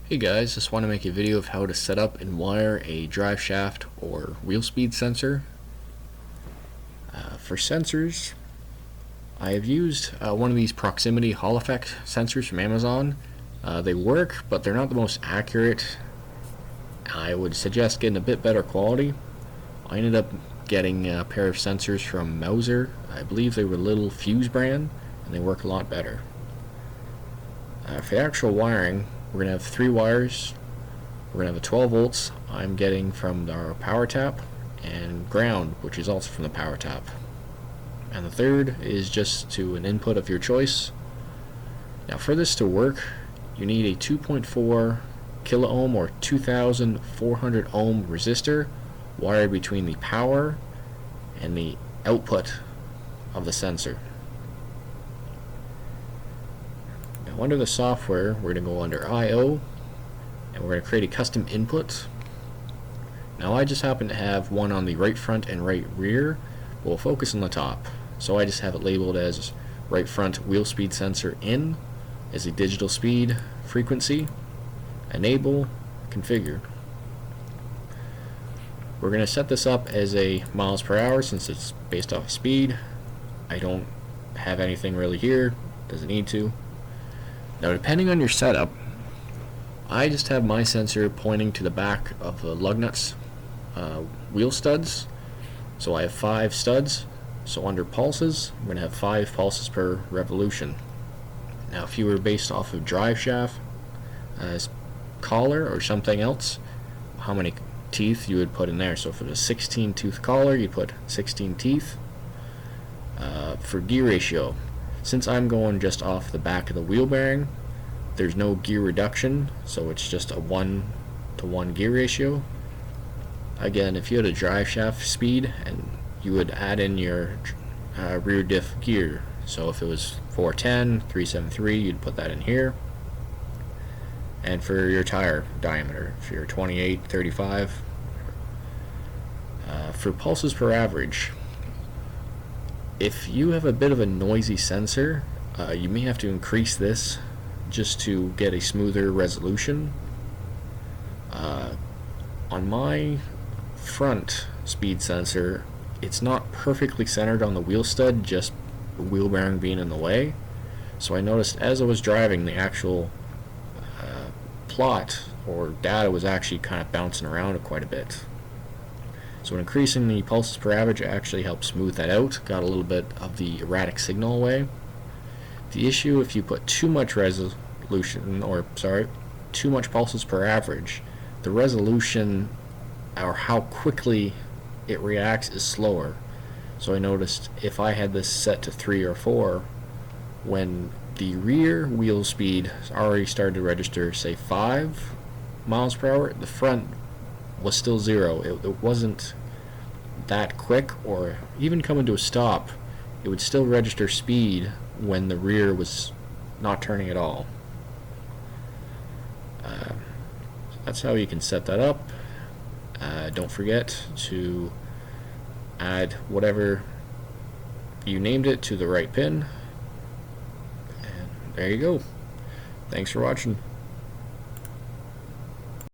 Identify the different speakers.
Speaker 1: Hey guys, just want to make a video of how to set up and wire a drive shaft or wheel speed sensor. For sensors, I have used one of these proximity Hall effect sensors from Amazon. They work, but they're not the most accurate. I would suggest getting a bit better quality. I ended up getting a pair of sensors from Mouser. I believe they were Little Fuse brand, and they work a lot better. For the actual wiring, we're going to have 3 wires. We're going to have a 12 volts I'm getting from our power tap, and ground, which is also from the power tap. And the third is just to an input of your choice. Now for this to work, you need a 2.4 kilo ohm or 2400 ohm resistor wired between the power and the output of the sensor. Now under the software, we're going to go under I/O, and we're going to create a custom input. Now I just happen to have one on the right front and right rear, but we'll focus on the top. So I just have it labeled as right front wheel speed sensor in, as a digital speed frequency, enable, configure. We're going to set this up as a miles per hour since it's based off of speed. I don't have anything really here, doesn't need to. Now depending on your setup, I just have my sensor pointing to the back of the lug nuts wheel studs. So I have 5 studs. So under pulses, I'm going to have 5 pulses per revolution. Now if you were based off of Driveshaft as collar or something else, how many teeth you would put in there. So if it was a 16 tooth collar, you put 16 teeth. For gear ratio, since I'm going just off the back of the wheel bearing, there's no gear reduction, so it's just a 1-to-1 gear ratio. Again, if you had a drive shaft speed, and you would add in your rear diff gear, so if it was 410, 373, you'd put that in here. And for your tire diameter, if you're 28, 35. For pulses per average, if you have a bit of a noisy sensor, you may have to increase this just to get a smoother resolution. On my front speed sensor, it's not perfectly centered on the wheel stud, just the wheel bearing being in the way. So I noticed as I was driving, the actual plot or data was actually kind of bouncing around quite a bit. So increasing the pulses per average actually helped smooth that out, got a little bit of the erratic signal away. The issue, if you put too much resolution, or sorry, too much pulses per average, the resolution or how quickly it reacts is slower. So I noticed if I had this set to 3 or 4, when the rear wheel speed already started to register, say 5 miles per hour, the front was still 0. It wasn't that quick, or even coming to a stop, it would still register speed when the rear was not turning at all. That's how you can set that up. Don't forget to add whatever you named it to the right pin. And there you go. Thanks for watching.